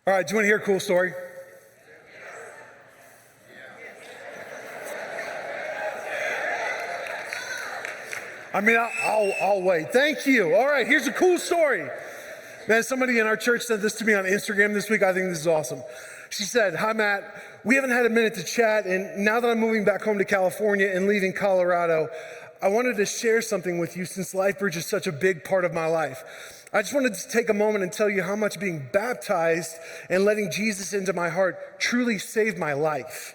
All right, do you want to hear a cool story? I'll wait. Thank you. All right, here's a cool story. Man, somebody in our church said this to me on Instagram this week. I think this is awesome. She said, "Hi, Matt. We haven't had a minute to chat, and now that I'm moving back home to California and leaving Colorado, I wanted to share something with you since LifeBridge is such a big part of my life. I just wanted to take a moment and tell you how much being baptized and letting Jesus into my heart truly saved my life.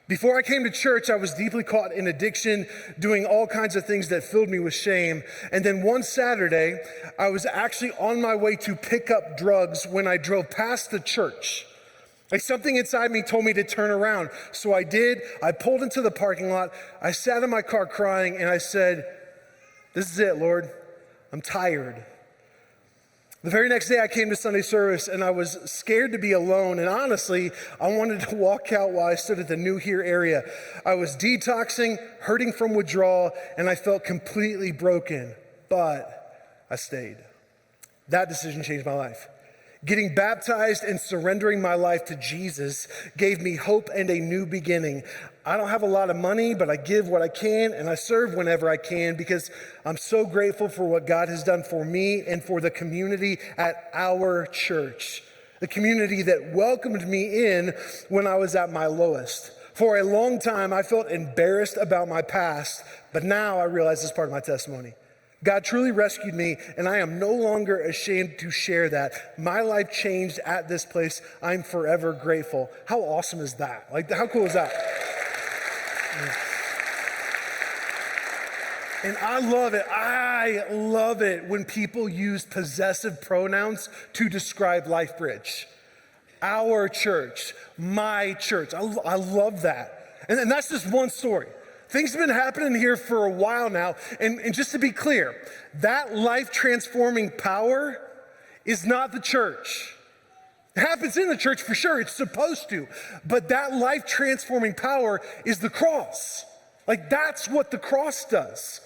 Before I came to church, I was deeply caught in addiction, doing all kinds of things that filled me with shame. And then one Saturday, I was actually on my way to pick up drugs when I drove past the church. Like something inside me told me to turn around. So I did. I pulled into the parking lot. I sat in my car crying and I said, 'This is it, Lord. I'm tired.' The very next day I came to Sunday service and I was scared to be alone, and honestly, I wanted to walk out while I stood at the New Here area. I was detoxing, hurting from withdrawal, and I felt completely broken, but I stayed. That decision changed my life. Getting baptized and surrendering my life to Jesus gave me hope and a new beginning. I don't have a lot of money, but I give what I can and I serve whenever I can because I'm so grateful for what God has done for me and for the community at our church, the community that welcomed me in when I was at my lowest. For a long time, I felt embarrassed about my past, but now I realize it's part of my testimony. God truly rescued me, and I am no longer ashamed to share that. My life changed at this place. I'm forever grateful." How awesome is that? Like, how cool is that? And I love it when people use possessive pronouns to describe LifeBridge. Our church, my church. I love that. And that's just one story. Things have been happening here for a while now, and just to be clear, that life-transforming power is not the church. It happens in the church for sure, it's supposed to, but that life-transforming power is the cross. Like, that's what the cross does.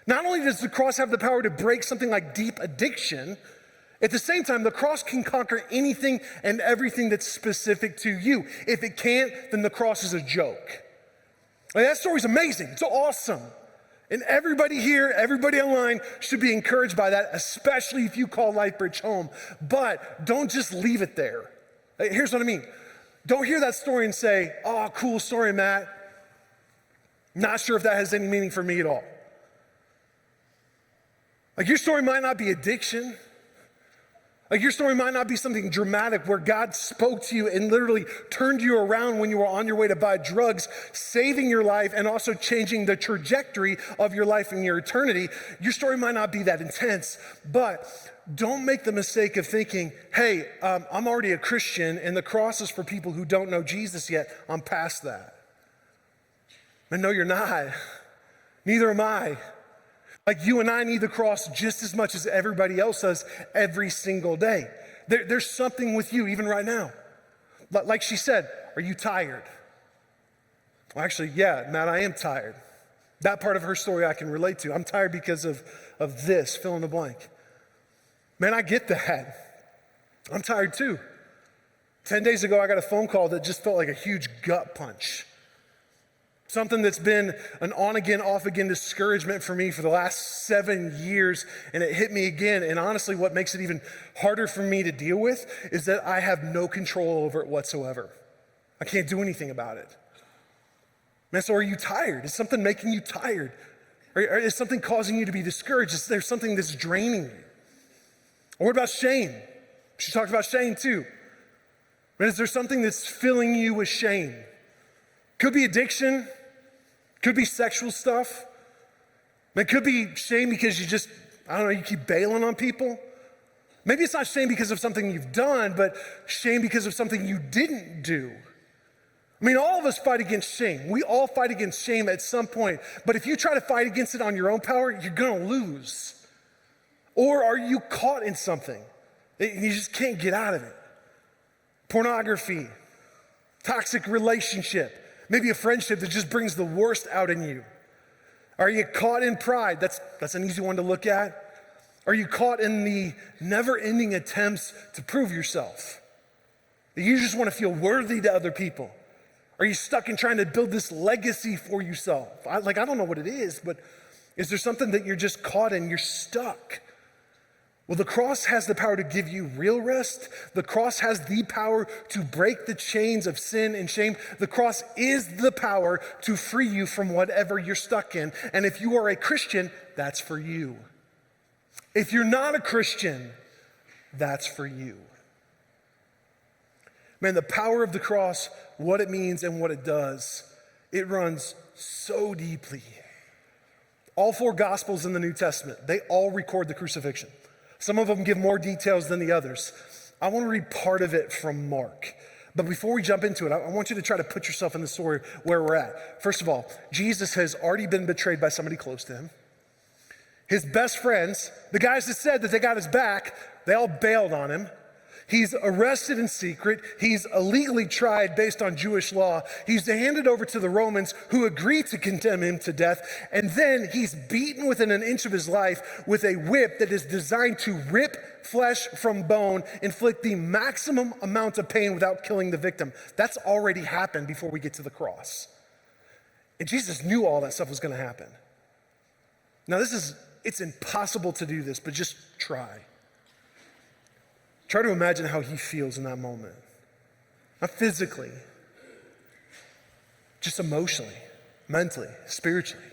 Not only does the cross have the power to break something like deep addiction, at the same time, the cross can conquer anything and everything that's specific to you. If it can't, then the cross is a joke. Like, that story's amazing. It's awesome. And everybody here, everybody online should be encouraged by that, especially if you call LifeBridge home. But don't just leave it there. Like, here's what I mean. Don't hear that story and say, "Oh, cool story, Matt. Not sure if that has any meaning for me at all." Like, your story might not be addiction. Like, your story might not be something dramatic where God spoke to you and literally turned you around when you were on your way to buy drugs, saving your life and also changing the trajectory of your life and your eternity. Your story might not be that intense, but don't make the mistake of thinking, "Hey, I'm already a Christian and the cross is for people who don't know Jesus yet. I'm past that." And no, you're not. Neither am I. Like, you and I need the cross just as much as everybody else does every single day. There's something with you even right now. Like she said, are you tired? Well, actually, yeah, Matt, I am tired. That part of her story I can relate to. I'm tired because of this, fill in the blank. Man, I get that. I'm tired too. 10 days ago, I got a phone call that just felt like a huge gut punch. Something that's been an on-again, off-again discouragement for me for the last 7 years, and it hit me again. And honestly, what makes it even harder for me to deal with is that I have no control over it whatsoever. I can't do anything about it. Man, so are you tired? Is something making you tired? Or is something causing you to be discouraged? Is there something that's draining you? Or what about shame? She talked about shame too. Man, is there something that's filling you with shame? Could be addiction. Could be sexual stuff. It could be shame because you keep bailing on people. Maybe it's not shame because of something you've done, but shame because of something you didn't do. I mean, all of us fight against shame. We all fight against shame at some point. But if you try to fight against it on your own power, you're gonna lose. Or are you caught in something and you just can't get out of it? Pornography, toxic relationship, maybe a friendship that just brings the worst out in you. Are you caught in pride? That's an easy one to look at. Are you caught in the never-ending attempts to prove yourself? You just want to feel worthy to other people? Are you stuck in trying to build this legacy for yourself? I don't know what it is, but is there something that you're just caught in? You're stuck. Well, the cross has the power to give you real rest. The cross has the power to break the chains of sin and shame. The cross is the power to free you from whatever you're stuck in. And if you are a Christian, that's for you. If you're not a Christian, that's for you. Man, the power of the cross, what it means and what it does, it runs so deeply. All 4 Gospels in the New Testament, they all record the crucifixion. Some of them give more details than the others. I want to read part of it from Mark. But before we jump into it, I want you to try to put yourself in the story where we're at. First of all, Jesus has already been betrayed by somebody close to him. His best friends, the guys that said that they got his back, they all bailed on him. He's arrested in secret. He's illegally tried based on Jewish law. He's handed over to the Romans who agree to condemn him to death. And then he's beaten within an inch of his life with a whip that is designed to rip flesh from bone, inflict the maximum amount of pain without killing the victim. That's already happened before we get to the cross. And Jesus knew all that stuff was going to happen. Now it's impossible to do this, but just try. Try to imagine how he feels in that moment. Not physically, just emotionally, mentally, spiritually.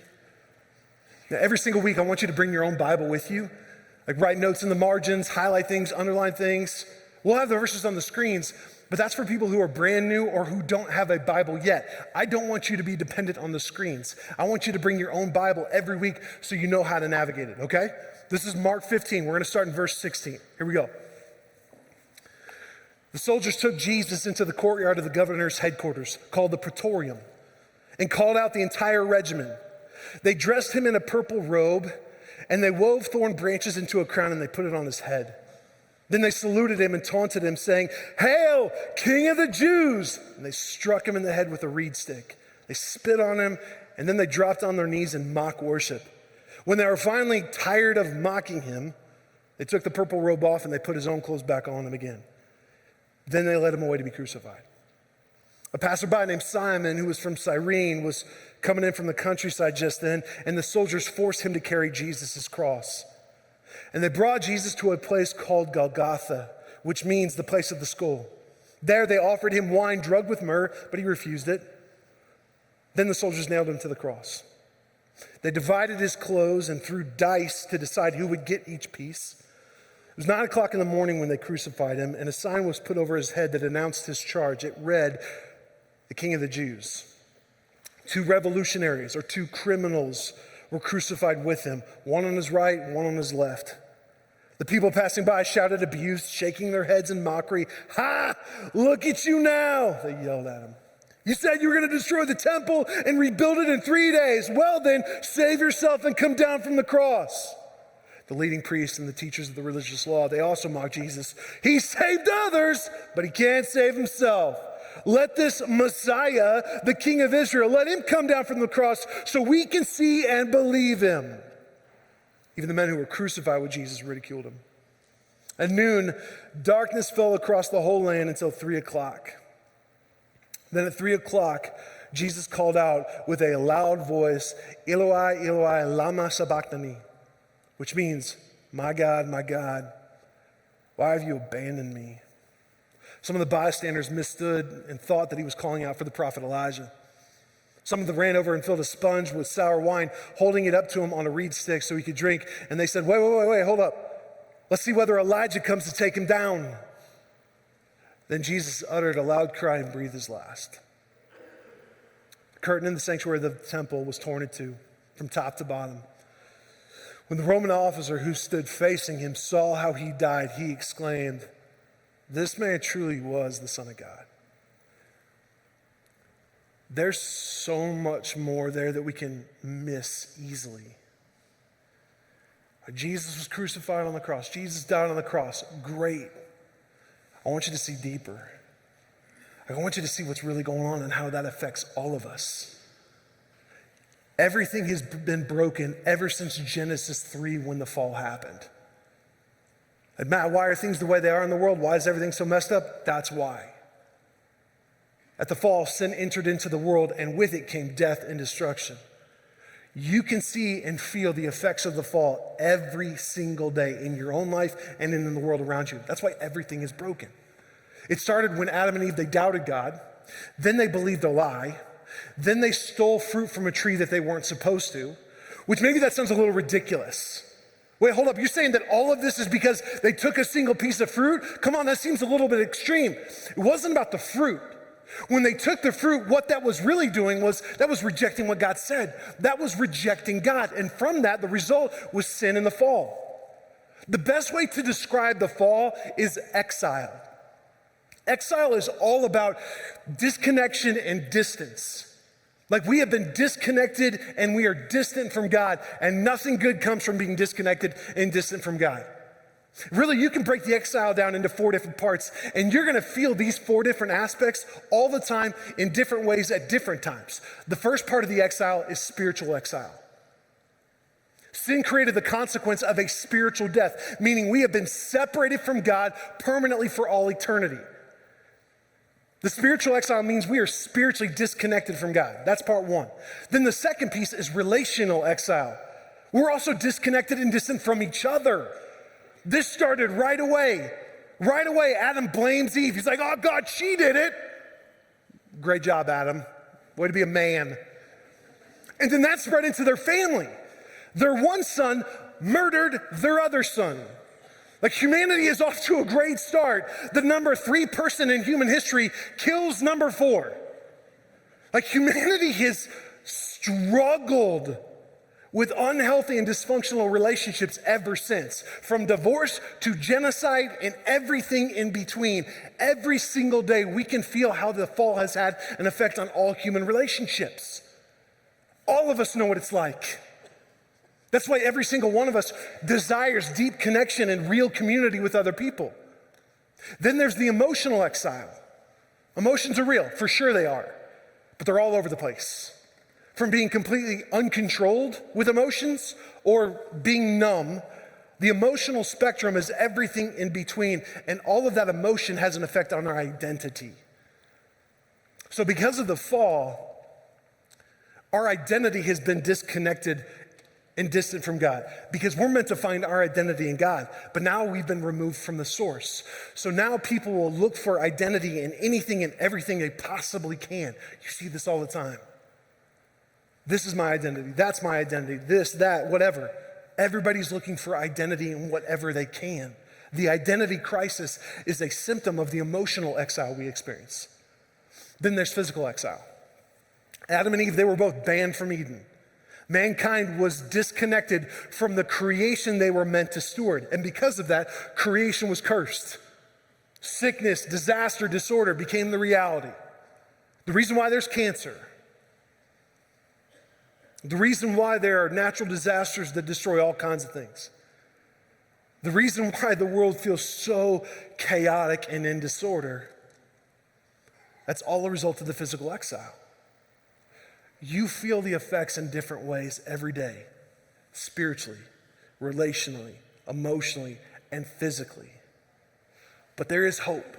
Now, every single week, I want you to bring your own Bible with you. Like write notes in the margins, highlight things, underline things. We'll have the verses on the screens, but that's for people who are brand new or who don't have a Bible yet. I don't want you to be dependent on the screens. I want you to bring your own Bible every week so you know how to navigate it, okay? This is Mark 15. We're going to start in verse 16. Here we go. The soldiers took Jesus into the courtyard of the governor's headquarters, called the Praetorium, and called out the entire regiment. They dressed him in a purple robe, and they wove thorn branches into a crown, and they put it on his head. Then they saluted him and taunted him, saying, "Hail, King of the Jews!" And they struck him in the head with a reed stick. They spit on him, and then they dropped on their knees in mock worship. When they were finally tired of mocking him, they took the purple robe off, and they put his own clothes back on him again. Then they led him away to be crucified. A passerby named Simon, who was from Cyrene, was coming in from the countryside just then, and the soldiers forced him to carry Jesus' cross. And they brought Jesus to a place called Golgotha, which means the place of the skull. There they offered him wine drugged with myrrh, but he refused it. Then the soldiers nailed him to the cross. They divided his clothes and threw dice to decide who would get each piece. It was 9 o'clock in the morning when they crucified him, and a sign was put over his head that announced his charge. It read, "The King of the Jews." 2 revolutionaries or 2 criminals were crucified with him, one on his right, one on his left. The people passing by shouted abuse, shaking their heads in mockery. "Ha! Look at you now," they yelled at him. "You said you were going to destroy the temple and rebuild it in 3 days. Well then, save yourself and come down from the cross." The leading priests and the teachers of the religious law, they also mocked Jesus. "He saved others, but he can't save himself. Let this Messiah, the King of Israel, let him come down from the cross so we can see and believe him." Even the men who were crucified with Jesus ridiculed him. At noon, darkness fell across the whole land until 3 o'clock. Then at 3 o'clock, Jesus called out with a loud voice, "Eloi, Eloi, lama sabachthani," which means, my God, why have you abandoned me?" Some of the bystanders mistook and thought that he was calling out for the prophet Elijah. Some of them ran over and filled a sponge with sour wine, holding it up to him on a reed stick so he could drink. And they said, wait, hold up. Let's see whether Elijah comes to take him down. Then Jesus uttered a loud cry and breathed his last. The curtain in the sanctuary of the temple was torn in two from top to bottom. When the Roman officer who stood facing him saw how he died, he exclaimed, "This man truly was the Son of God." There's so much more there that we can miss easily. Jesus was crucified on the cross. Jesus died on the cross. Great. I want you to see deeper. I want you to see what's really going on and how that affects all of us. Everything has been broken ever since Genesis 3 when the fall happened. And Matt, why are things the way they are in the world? Why is everything so messed up? That's why. At the fall, sin entered into the world, and with it came death and destruction. You can see and feel the effects of the fall every single day in your own life and in the world around you. That's why everything is broken. It started when Adam and Eve, they doubted God. Then they believed a lie. Then they stole fruit from a tree that they weren't supposed to, which maybe that sounds a little ridiculous. Wait, hold up. You're saying that all of this is because they took a single piece of fruit? Come on, that seems a little bit extreme. It wasn't about the fruit. When they took the fruit, what that was really doing was that was rejecting what God said. That was rejecting God. And from that, the result was sin and the fall. The best way to describe the fall is exile. Exile is all about disconnection and distance. Like we have been disconnected and we are distant from God, and nothing good comes from being disconnected and distant from God. Really, you can break the exile down into 4 different parts, and you're gonna feel these 4 different aspects all the time in different ways at different times. The first part of the exile is spiritual exile. Sin created the consequence of a spiritual death, meaning we have been separated from God permanently for all eternity. The spiritual exile means we are spiritually disconnected from God. That's part 1. Then the second piece is relational exile. We're also disconnected and distant from each other. This started right away. Right away, Adam blames Eve. He's like, oh God, she did it. Great job, Adam. Way to be a man. And then that spread into their family. Their one son murdered their other son. Like humanity is off to a great start. The number 3 person in human history kills number 4. Like humanity has struggled with unhealthy and dysfunctional relationships ever since. From divorce to genocide and everything in between. Every single day we can feel how the fall has had an effect on all human relationships. All of us know what it's like. That's why every single one of us desires deep connection and real community with other people. Then there's the emotional exile. Emotions are real, for sure they are, but they're all over the place. From being completely uncontrolled with emotions or being numb, the emotional spectrum is everything in between, and all of that emotion has an effect on our identity. So because of the fall, our identity has been disconnected and distant from God, because we're meant to find our identity in God, but now we've been removed from the source. So now people will look for identity in anything and everything they possibly can. You see this all the time. This is my identity, that's my identity, this, that, whatever. Everybody's looking for identity in whatever they can. The identity crisis is a symptom of the emotional exile we experience. Then there's physical exile. Adam and Eve, they were both banned from Eden. Mankind was disconnected from the creation they were meant to steward. And because of that, creation was cursed. Sickness, disaster, disorder became the reality. The reason why there's cancer, the reason why there are natural disasters that destroy all kinds of things, the reason why the world feels so chaotic and in disorder, that's all a result of the physical exile. You feel the effects in different ways every day, spiritually, relationally, emotionally, and physically. But there is hope.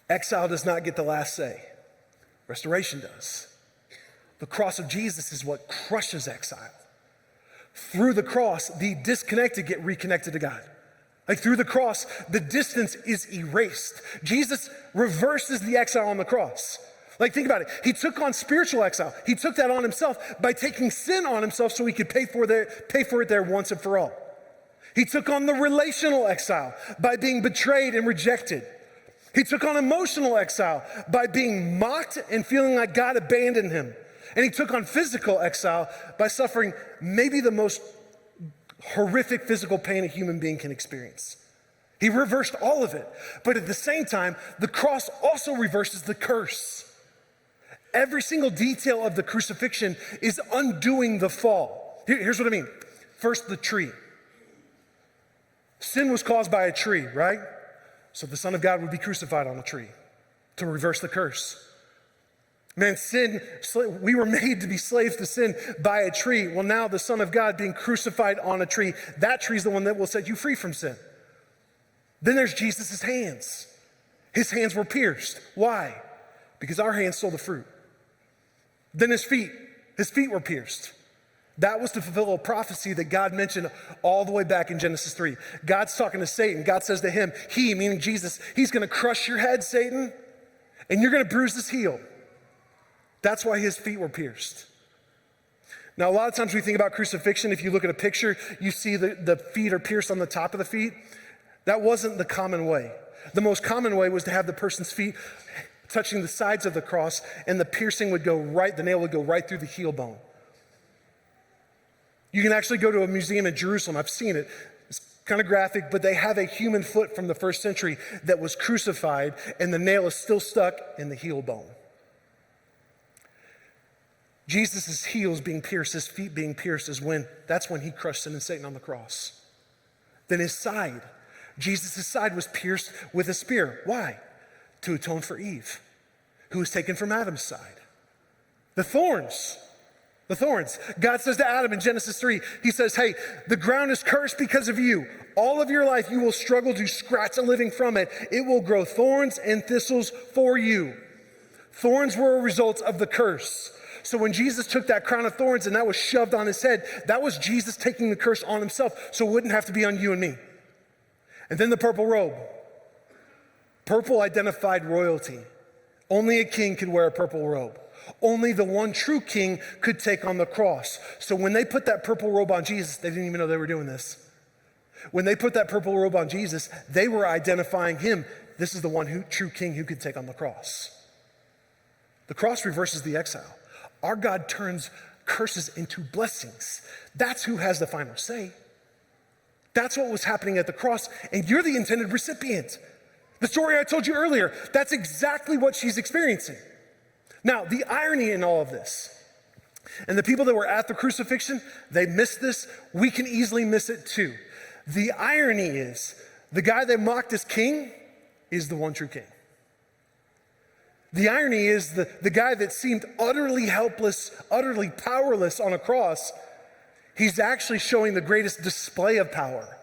Exile does not get the last say. Restoration does. The cross of Jesus is what crushes exile. Through the cross, the disconnected get reconnected to God. Like through the cross, the distance is erased. Jesus reverses the exile on the cross. Like think about it. He took on spiritual exile. He took that on himself by taking sin on himself so he could pay for it there once and for all. He took on the relational exile by being betrayed and rejected. He took on emotional exile by being mocked and feeling like God abandoned him. And he took on physical exile by suffering maybe the most horrific physical pain a human being can experience. He reversed all of it. But at the same time, the cross also reverses the curse. Every single detail of the crucifixion is undoing the fall. Here's what I mean. First, the tree. Sin was caused by a tree, right? So the Son of God would be crucified on a tree to reverse the curse. Man, we were made to be slaves to sin by a tree. Well, now the Son of God being crucified on a tree, that tree is the one that will set you free from sin. Then there's Jesus' hands. His hands were pierced. Why? because our hands stole the fruit. Then his feet were pierced. That was to fulfill a prophecy that God mentioned all the way back in Genesis 3. God's talking to Satan. God says to him, he, meaning Jesus, he's going to crush your head, Satan, and you're going to bruise his heel. That's why his feet were pierced. Now, a lot of times we think about crucifixion. If you look at a picture, you see the feet are pierced on the top of the feet. That wasn't the common way. The most common way was to have the person's feet touching the sides of the cross, and the piercing would go right, the nail would go right through the heel bone. You can actually go to a museum in Jerusalem. I've seen it. It's kind of graphic, but they have a human foot from the first century that was crucified, and the nail is still stuck in the heel bone. Jesus' heels being pierced, his feet being pierced that's when he crushed sin and Satan on the cross. Then his side, Jesus' side was pierced with a spear. Why? To atone for Eve, who was taken from Adam's side. The thorns. God says to Adam in Genesis 3, he says, hey, the ground is cursed because of you. All of your life you will struggle to scratch a living from it. It will grow thorns and thistles for you. Thorns were a result of the curse. So when Jesus took that crown of thorns and that was shoved on his head, that was Jesus taking the curse on himself, so it wouldn't have to be on you and me. And then the purple robe. Purple identified royalty. Only a king could wear a purple robe. Only the one true king could take on the cross. So when they put that purple robe on Jesus, they didn't even know they were doing this. When they put that purple robe on Jesus, they were identifying him. This is the one true king who could take on the cross. The cross reverses the exile. Our God turns curses into blessings. That's who has the final say. That's what was happening at the cross, and you're the intended recipient. The story I told you earlier, that's exactly what she's experiencing. Now, the irony in all of this, and the people that were at the crucifixion, they missed this. We can easily miss it too. The irony is, the guy they mocked as king is the one true king. The irony is the guy that seemed utterly helpless, utterly powerless on a cross, he's actually showing the greatest display of power.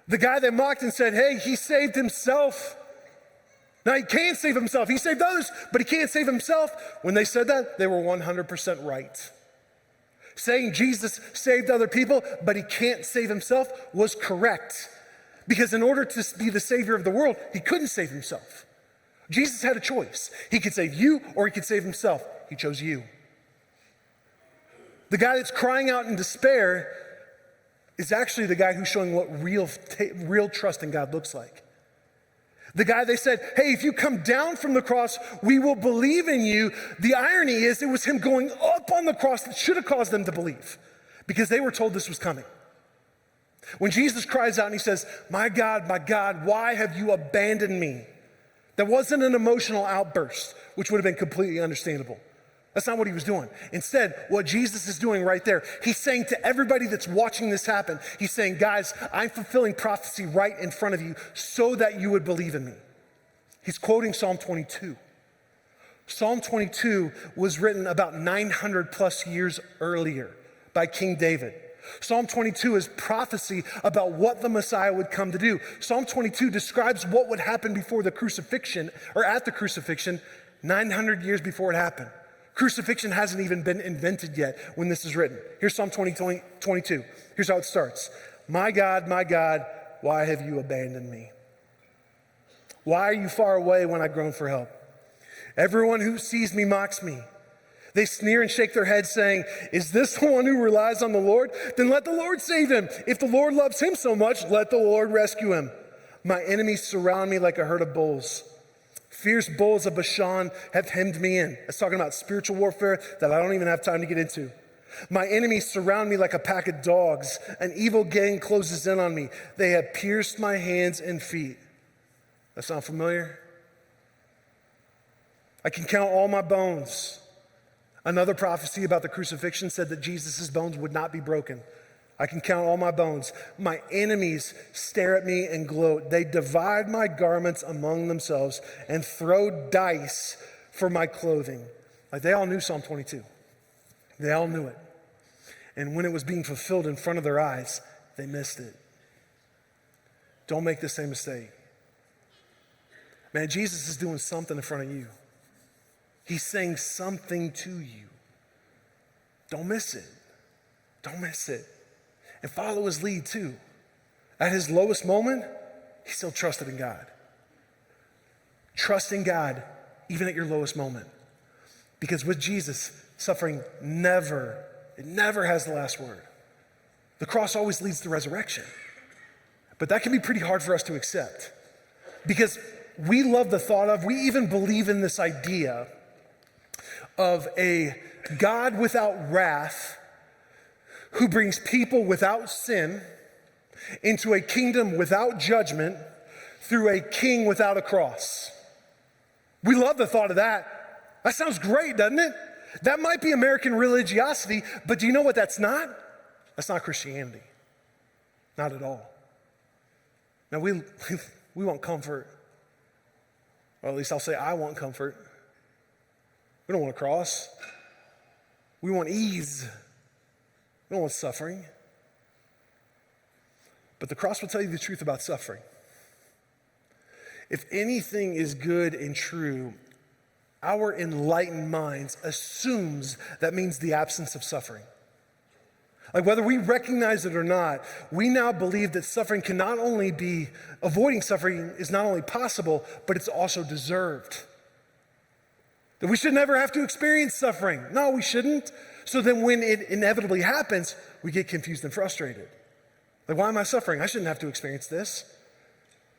The guy they mocked and said, hey, he saved himself. Now, he can't save himself. He saved others, but he can't save himself. When they said that, they were 100% right. Saying Jesus saved other people, but he can't save himself was correct. Because in order to be the savior of the world, he couldn't save himself. Jesus had a choice. He could save you or he could save himself. He chose you. The guy that's crying out in despair is actually the guy who's showing what real trust in God looks like. The guy they said, hey, if you come down from the cross, we will believe in you. The irony is it was him going up on the cross that should have caused them to believe because they were told this was coming. When Jesus cries out and he says, my God, why have you abandoned me? That wasn't an emotional outburst, which would have been completely understandable. That's not what he was doing. Instead, what Jesus is doing right there, he's saying to everybody that's watching this happen, he's saying, guys, I'm fulfilling prophecy right in front of you so that you would believe in me. He's quoting Psalm 22. Psalm 22 was written about 900 plus years earlier by King David. Psalm 22 is prophecy about what the Messiah would come to do. Psalm 22 describes what would happen before the crucifixion, or at the crucifixion, 900 years before it happened. Crucifixion hasn't even been invented yet when this is written. Here's Psalm 22. Here's how it starts. My God, why have you abandoned me? Why are you far away when I groan for help? Everyone who sees me mocks me. They sneer and shake their heads saying, is this the one who relies on the Lord? Then let the Lord save him. If the Lord loves him so much, let the Lord rescue him. My enemies surround me like a herd of bulls. Fierce bulls of Bashan have hemmed me in. It's talking about spiritual warfare that I don't even have time to get into. My enemies surround me like a pack of dogs. An evil gang closes in on me. They have pierced my hands and feet. That sound familiar? I can count all my bones. Another prophecy about the crucifixion said that Jesus' bones would not be broken. I can count all my bones. My enemies stare at me and gloat. They divide my garments among themselves and throw dice for my clothing. Like they all knew Psalm 22. They all knew it. And when it was being fulfilled in front of their eyes, they missed it. Don't make the same mistake. Man, Jesus is doing something in front of you. He's saying something to you. Don't miss it. Don't miss it. And follow his lead too. At his lowest moment, he still trusted in God. Trust in God even at your lowest moment. Because with Jesus, suffering never has the last word. The cross always leads to resurrection. But that can be pretty hard for us to accept. Because we love the thought of, we even believe in this idea of a God without wrath who brings people without sin into a kingdom without judgment through a king without a cross. We love the thought of that. That sounds great, doesn't it? That might be American religiosity, but do you know what that's not? That's not Christianity. Not at all. Now, we want comfort. Or at least I'll say I want comfort. We don't want a cross. We want ease. We don't want suffering. But the cross will tell you the truth about suffering. If anything is good and true, our enlightened minds assumes that means the absence of suffering. Like whether we recognize it or not, we now believe that suffering can not only be, avoiding suffering is not only possible, but it's also deserved. That we should never have to experience suffering. No, we shouldn't. So then when it inevitably happens, we get confused and frustrated. Like, why am I suffering? I shouldn't have to experience this.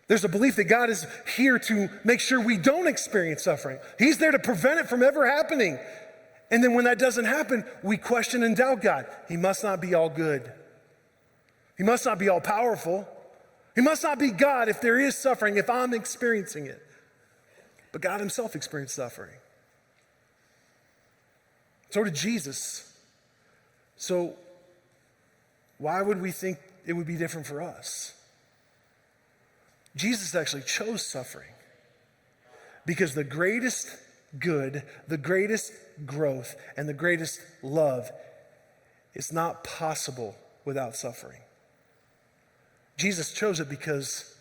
There's a belief that God is here to make sure we don't experience suffering. He's there to prevent it from ever happening. And then when that doesn't happen, we question and doubt God. He must not be all good. He must not be all powerful. He must not be God if there is suffering, if I'm experiencing it. But God himself experienced suffering. So did Jesus. So why would we think it would be different for us? Jesus actually chose suffering because the greatest good, the greatest growth, and the greatest love is not possible without suffering. Jesus chose it because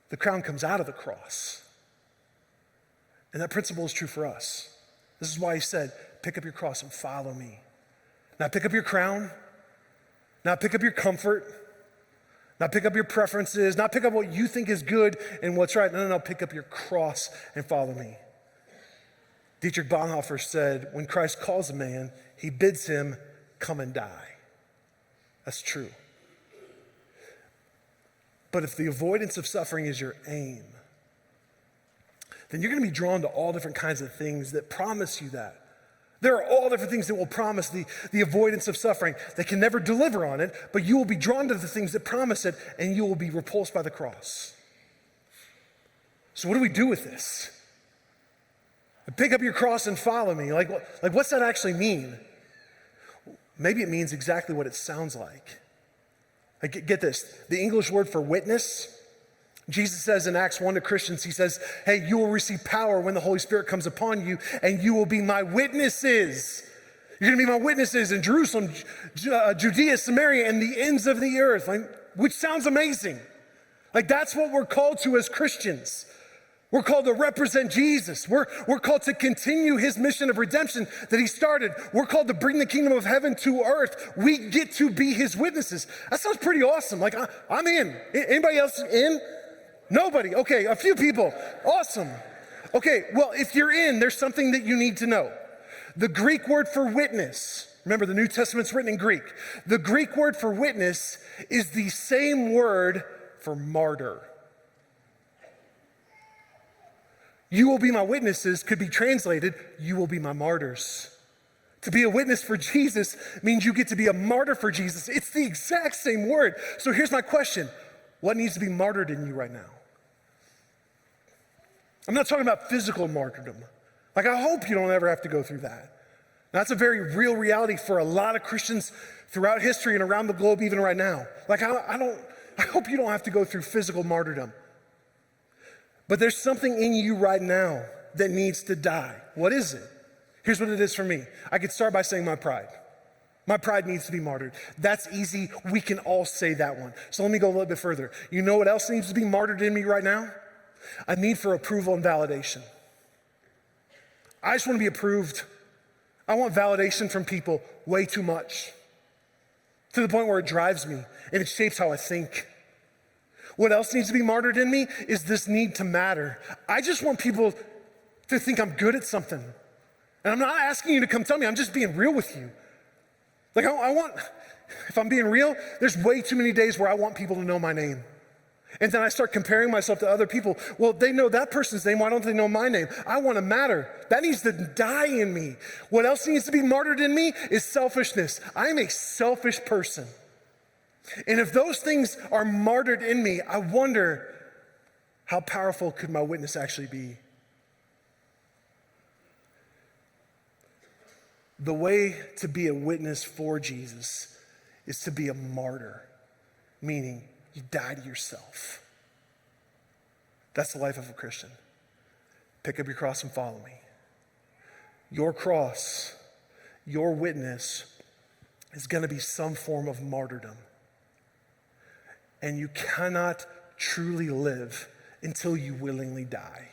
the crown comes out of the cross. And that principle is true for us. This is why he said, pick up your cross and follow me. Not pick up your crown, not pick up your comfort, not pick up your preferences, not pick up what you think is good and what's right. No, pick up your cross and follow me. Dietrich Bonhoeffer said, when Christ calls a man, he bids him come and die. That's true. But if the avoidance of suffering is your aim, then you're going to be drawn to all different kinds of things that promise you that. There are all different things that will promise the avoidance of suffering. They can never deliver on it, but you will be drawn to the things that promise it, and you will be repulsed by the cross. So what do we do with this? Pick up your cross and follow me. Like what's that actually mean? Maybe it means exactly what it sounds like. Get this. The English word for witness, Jesus says in Acts 1 to Christians, he says, hey, you will receive power when the Holy Spirit comes upon you, and you will be my witnesses. You're going to be my witnesses in Jerusalem, Judea, Samaria, and the ends of the earth, which sounds amazing. That's what we're called to as Christians. We're called to represent Jesus. We're called to continue his mission of redemption that he started. We're called to bring the kingdom of heaven to earth. We get to be his witnesses. That sounds pretty awesome. I'm in. Anybody else in? Nobody. Okay, a few people. Awesome. Okay, well, if you're in, there's something that you need to know. The Greek word for witness, remember the New Testament's written in Greek. The Greek word for witness is the same word for martyr. You will be my witnesses could be translated, you will be my martyrs. To be a witness for Jesus means you get to be a martyr for Jesus. It's the exact same word. So here's my question. What needs to be martyred in you right now? I'm not talking about physical martyrdom. I hope you don't ever have to go through that. That's a very real reality for a lot of Christians throughout history and around the globe even right now. I hope you don't have to go through physical martyrdom. But there's something in you right now that needs to die. What is it? Here's what it is for me. I could start by saying my pride. My pride needs to be martyred. That's easy. We can all say that one. So let me go a little bit further. You know what else needs to be martyred in me right now? A need for approval and validation. I just want to be approved. I want validation from people way too much, to the point where it drives me and it shapes how I think. What else needs to be martyred in me is this need to matter. I just want people to think I'm good at something. And I'm not asking you to come tell me, I'm just being real with you. Like if I'm being real, there's way too many days where I want people to know my name. And then I start comparing myself to other people. Well, they know that person's name. Why don't they know my name? I want to matter. That needs to die in me. What else needs to be martyred in me is selfishness. I'm a selfish person. And if those things are martyred in me, I wonder how powerful could my witness actually be? The way to be a witness for Jesus is to be a martyr, meaning you die to yourself. That's the life of a Christian. Pick up your cross and follow me. Your cross, your witness, is going to be some form of martyrdom. And you cannot truly live until you willingly die.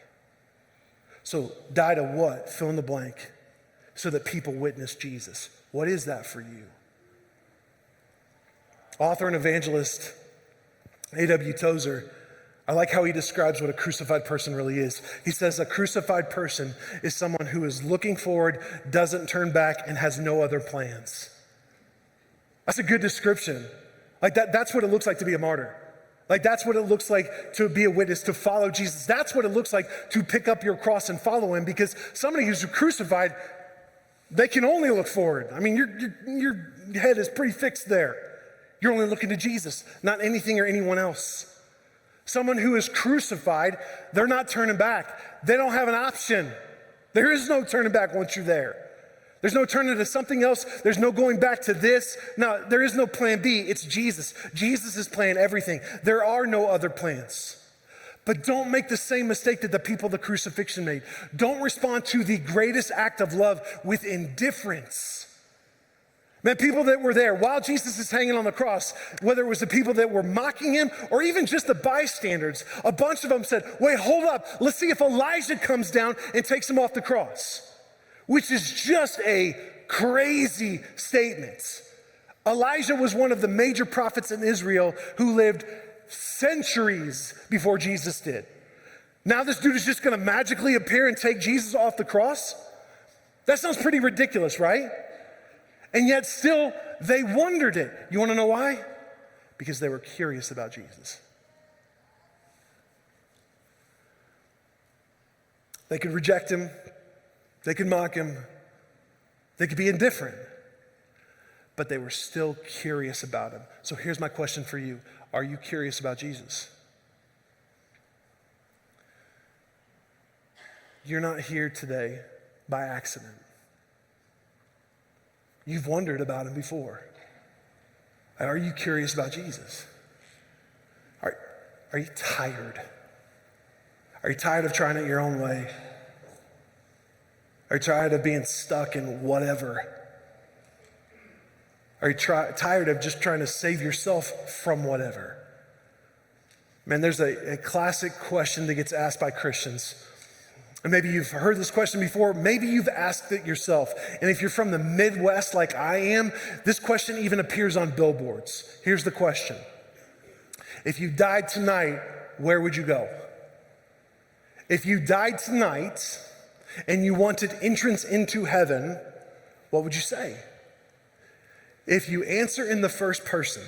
So die to what? Fill in the blank. So that people witness Jesus. What is that for you? Author and evangelist A.W. Tozer, I like how he describes what a crucified person really is. He says a crucified person is someone who is looking forward, doesn't turn back, and has no other plans. That's a good description. Like that's what it looks like to be a martyr. Like that's what it looks like to be a witness, to follow Jesus. That's what it looks like to pick up your cross and follow him, because somebody who's crucified, they can only look forward. I mean, your head is pretty fixed there. You're only looking to Jesus, not anything or anyone else. Someone who is crucified, they're not turning back. They don't have an option. There is no turning back once you're there. There's no turning to something else. There's no going back to this. No, there is no plan B. It's Jesus. Jesus is plan everything. There are no other plans. But don't make the same mistake that the people of the crucifixion made. Don't respond to the greatest act of love with indifference. Man, people that were there while Jesus is hanging on the cross, whether it was the people that were mocking him or even just the bystanders, a bunch of them said, wait, hold up. Let's see if Elijah comes down and takes him off the cross, which is just a crazy statement. Elijah was one of the major prophets in Israel who lived centuries before Jesus did. Now this dude is just going to magically appear and take Jesus off the cross? That sounds pretty ridiculous, right? And yet still they wondered it. You want to know why? Because they were curious about Jesus. They could reject him. They could mock him. They could be indifferent. But they were still curious about him. So here's my question for you. Are you curious about Jesus? You're not here today by accident. You've wondered about him before. Are you curious about Jesus? Are you tired? Are you tired of trying it your own way? Are you tired of being stuck in whatever? Are you tired of just trying to save yourself from whatever? Man, there's a classic question that gets asked by Christians. And maybe you've heard this question before. Maybe you've asked it yourself. And if you're from the Midwest like I am, this question even appears on billboards. Here's the question. If you died tonight, where would you go? If you died tonight and you wanted entrance into heaven, what would you say? If you answer in the first person,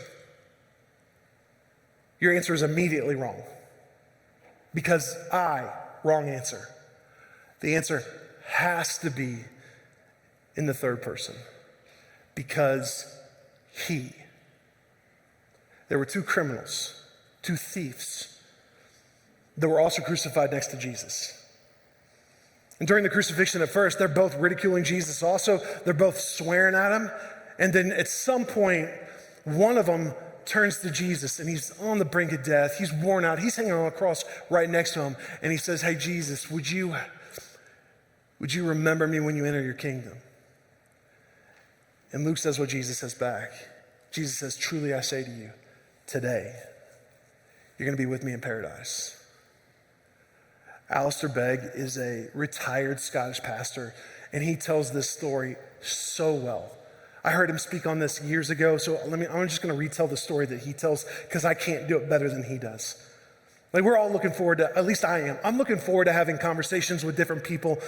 your answer is immediately wrong. Because wrong answer. The answer has to be in the third person. Because he. There were two criminals, two thieves, that were also crucified next to Jesus. And during the crucifixion at first, they're both ridiculing Jesus also. They're both swearing at him. And then at some point, one of them turns to Jesus and he's on the brink of death. He's worn out. He's hanging on a cross right next to him. And he says, hey, Jesus, would you remember me when you enter your kingdom? And Luke says what Jesus says back. Jesus says, truly I say to you, today, you're going to be with me in paradise. Alistair Begg is a retired Scottish pastor, and he tells this story so well. I heard him speak on this years ago, so I'm just gonna retell the story that he tells because I can't do it better than he does. Like, we're all looking forward to, at least I am, I'm looking forward to having conversations with different people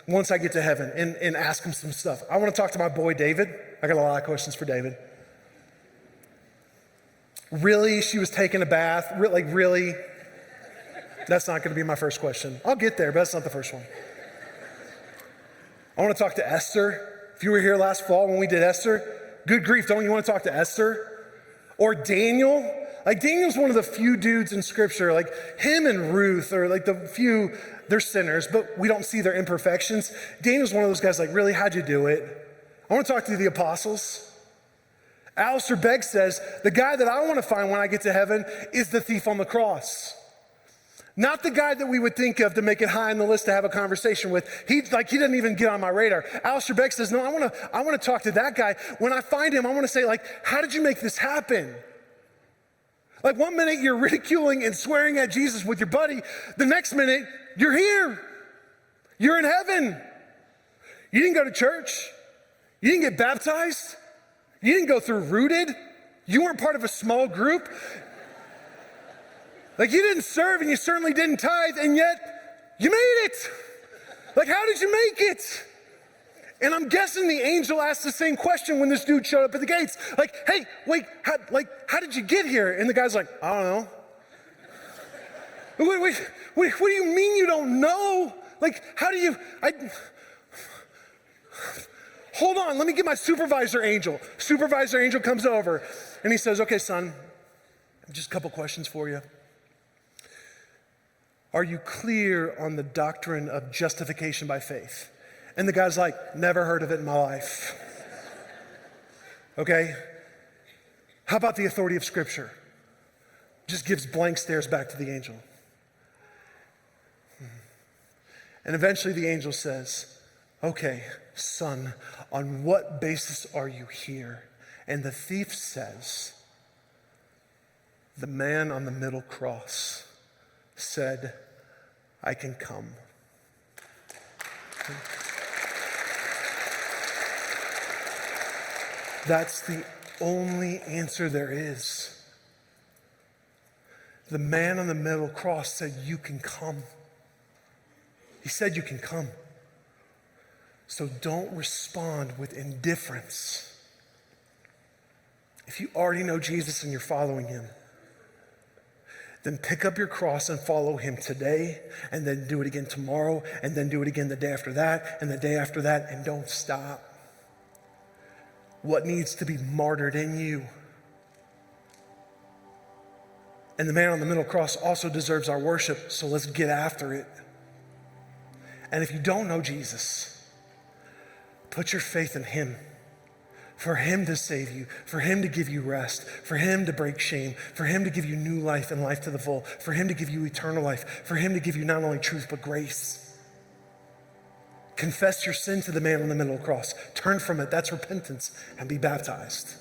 once I get to heaven and ask them some stuff. I wanna talk to my boy David. I got a lot of questions for David. Really, she was taking a bath? Really? That's not gonna be my first question. I'll get there, but that's not the first one. I wanna talk to Esther. If you were here last fall when we did Esther, good grief, don't you wanna talk to Esther? Or Daniel? Like, Daniel's one of the few dudes in scripture, like him and Ruth are like the few, they're sinners, but we don't see their imperfections. Daniel's one of those guys like, really, how'd you do it? I wanna talk to the apostles. Alistair Begg says, the guy that I wanna find when I get to heaven is the thief on the cross. Not the guy that we would think of to make it high on the list to have a conversation with. He doesn't even get on my radar. Alistair Begg says, no, I wanna talk to that guy. When I find him, I wanna say, like, how did you make this happen? Like, one minute you're ridiculing and swearing at Jesus with your buddy, the next minute you're here. You're in heaven. You didn't go to church. You didn't get baptized. You didn't go through Rooted. You weren't part of a small group. Like, you didn't serve and you certainly didn't tithe, and yet you made it. Like, how did you make it? And I'm guessing the angel asked the same question when this dude showed up at the gates. Like, hey, wait, how did you get here? And the guy's like, I don't know. Wait, what do you mean you don't know? Like, how do you, hold on, let me get my supervisor angel. Supervisor angel comes over and he says, okay, son, just a couple questions for you. Are you clear on the doctrine of justification by faith? And the guy's like, never heard of it in my life. Okay? How about the authority of Scripture? Just gives blank stares back to the angel. And eventually the angel says, okay, son, on what basis are you here? And the thief says, the man on the middle cross said, I can come. That's the only answer there is. The man on the middle cross said, you can come. He said you can come. So don't respond with indifference. If you already know Jesus and you're following him, then pick up your cross and follow him today, and then do it again tomorrow, and then do it again the day after that, and the day after that, and don't stop. What needs to be martyred in you? And the man on the middle cross also deserves our worship, so let's get after it. And if you don't know Jesus, put your faith in him. For him to save you, for him to give you rest, for him to break shame, for him to give you new life and life to the full, for him to give you eternal life, for him to give you not only truth but grace. Confess your sin to the man on the middle cross. Turn from it, that's repentance, and be baptized.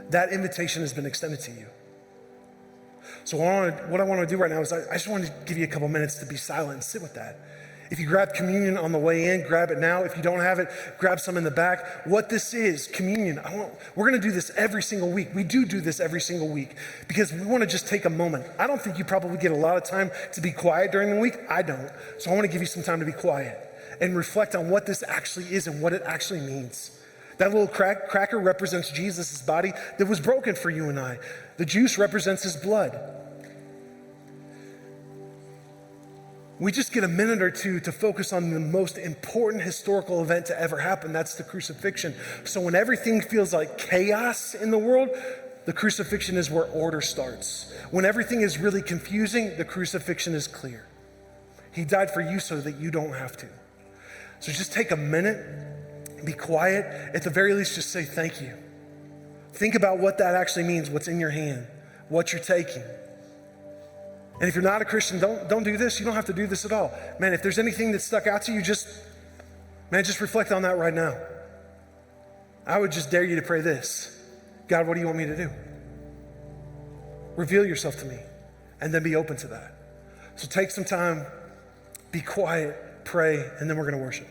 That invitation has been extended to you. So what I want to do right now is I just want to give you a couple minutes to be silent and sit with that. If you grabbed communion on the way in, grab it now. If you don't have it, grab some in the back. What this is, communion, we're gonna do this every single week. We do this every single week because we wanna just take a moment. I don't think you probably get a lot of time to be quiet during the week. I don't. So I wanna give you some time to be quiet and reflect on what this actually is and what it actually means. That little cracker represents Jesus' body that was broken for you and I. The juice represents his blood. We just get a minute or two to focus on the most important historical event to ever happen. That's the crucifixion. So when everything feels like chaos in the world, the crucifixion is where order starts. When everything is really confusing, the crucifixion is clear. He died for you so that you don't have to. So just take a minute, be quiet. At the very least, just say thank you. Think about what that actually means, what's in your hand, what you're taking. And if you're not a Christian, don't do this. You don't have to do this at all. Man, if there's anything that stuck out to you, just reflect on that right now. I would just dare you to pray this. God, what do you want me to do? Reveal yourself to me and then be open to that. So take some time, be quiet, pray, and then we're going to worship.